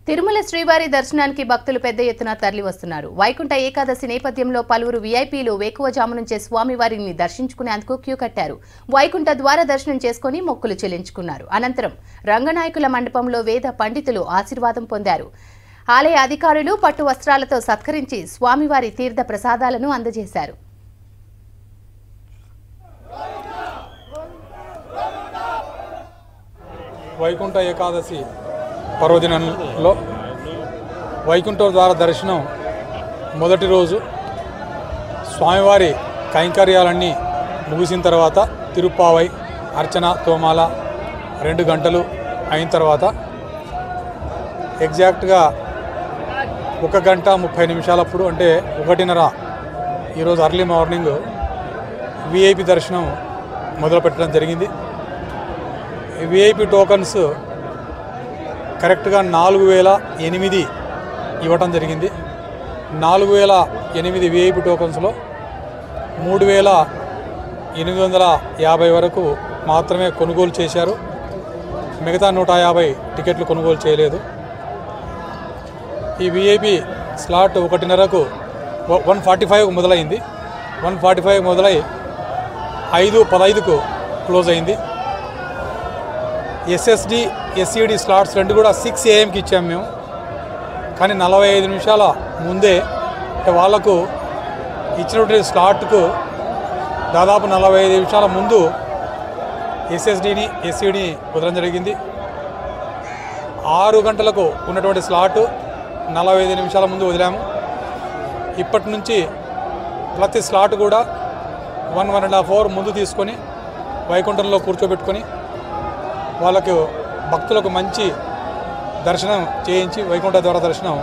తిరుమల శ్రీవారి దర్శనానికి భక్తులు పెద్ద ఎత్తున తరలి వస్తున్నారు. వైకుంఠ ఏకాదశి నేపథ్యంలో పలువురు వీఐపీలు వేకువజాము నుంచే స్వామివారిని దర్శించుకునేందుకు క్యూ కట్టారు. వైకుంఠ ద్వార దర్శనం చేసుకుని మొక్కులు చెల్లించుకున్నారు. అనంతరం రంగనాయకుల మండపంలో వేద పండితులు ఆశీర్వాదం పొందారు. ఆలయ అధికారులు పట్టు వస్త్రాలతో సత్కరించి స్వామివారి తీర్థ ప్రసాదాలను అందజేశారు. వైకుంఠ ఏకాదశి పర్వదినంలో వైకుంఠ ద్వార దర్శనం మొదటి రోజు స్వామివారి కైంకర్యాలన్నీ ముగిసిన తర్వాత తిరుప్పావై అర్చన తోమాల 2 గంటలు అయిన తర్వాత ఎగ్జాక్ట్గా 1 గంట 30 నిమిషాలప్పుడు అంటే 1:30 ఈరోజు అర్లీ మార్నింగ్ విఐపి దర్శనం మొదలుపెట్టడం జరిగింది. విఐపి టోకన్స్ కరెక్ట్గా 4008 ఇవ్వటం జరిగింది. 4008 విఐపి టోకన్స్లో 3850 వరకు మాత్రమే కొనుగోలు చేశారు. మిగతా 150 టికెట్లు కొనుగోలు చేయలేదు. ఈ విఐపి స్లాట్ 1:30కు 1:45 మొదలైంది. 1:45 మొదలై 5:15కు క్లోజ్ అయింది. ఎస్ఎస్డి ఎస్ఈడి స్లాట్స్ 2 కూడా 6 AM ఇచ్చాము మేము. కానీ 45 నిమిషాల ముందే వాళ్లకు ఇచ్చినటువంటి స్లాట్కు దాదాపు 45 నిమిషాల ముందు ఎస్ఎస్డిని ఎస్ఈడిని వదలడం జరిగింది. 6 గంటలకు ఉన్నటువంటి స్లాటు 45 నిమిషాల ముందు వదిలాము. ఇప్పటి నుంచి ప్రతి స్లాట్ కూడా 1.5 అవర్ ముందు తీసుకొని వైకుంఠంలో కూర్చోబెట్టుకొని వాళ్ళకు భక్తులకు మంచి దర్శనం చేయించి వైకుంఠ ద్వార దర్శనం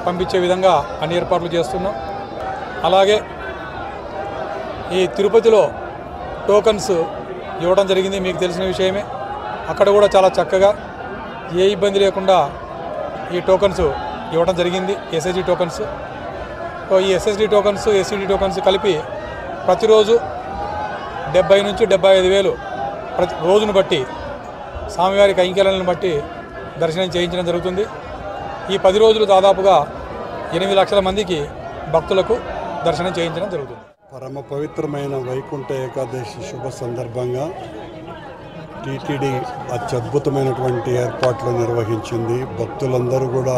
పంపించే విధంగా అన్ని ఏర్పాట్లు చేస్తున్నాం. అలాగే ఈ తిరుపతిలో టోకన్స్ ఇవ్వడం జరిగింది, మీకు తెలిసిన విషయమే. అక్కడ కూడా చాలా చక్కగా ఏ ఇబ్బంది లేకుండా ఈ టోకన్స్ ఇవ్వడం జరిగింది. ఎస్ఎస్డి టోకన్స్, ఈ ఎస్ఎస్డి టోకన్స్ ఎస్ఈడి టోకన్స్ కలిపి ప్రతిరోజు 70 నుంచి 75,000 ప్రతి రోజును బట్టి స్వామివారి కైంకర్యాలను బట్టి దర్శనం చేయించడం జరుగుతుంది. ఈ 10 రోజులు దాదాపుగా 8 లక్షల మందికి భక్తులకు దర్శనం చేయించడం జరుగుతుంది. పరమ పవిత్రమైన వైకుంఠ ఏకాదశి శుభ సందర్భంగా టీటీడీ అత్యద్భుతమైనటువంటి ఏర్పాట్లు నిర్వహించింది. భక్తులందరూ కూడా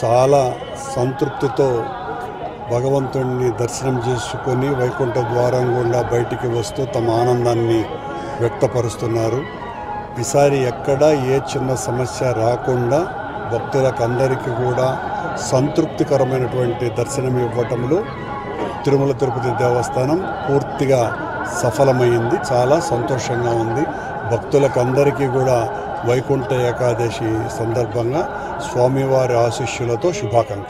చాలా సంతృప్తితో భగవంతుడిని దర్శనం చేసుకొని వైకుంఠ ద్వారం గుండా బయటికి వస్తూ తమ ఆనందాన్ని వ్యక్తపరుస్తున్నారు. ఈసారి ఎక్కడ ఏ చిన్న సమస్య రాకుండా భక్తులకు అందరికీ కూడా సంతృప్తికరమైనటువంటి దర్శనం ఇవ్వటంలో తిరుమల తిరుపతి దేవస్థానం పూర్తిగా సఫలమైంది. చాలా సంతోషంగా ఉంది. భక్తులకు అందరికీ కూడా వైకుంఠ ఏకాదశి సందర్భంగా స్వామివారి ఆశీస్సులతో శుభాకాంక్షలు.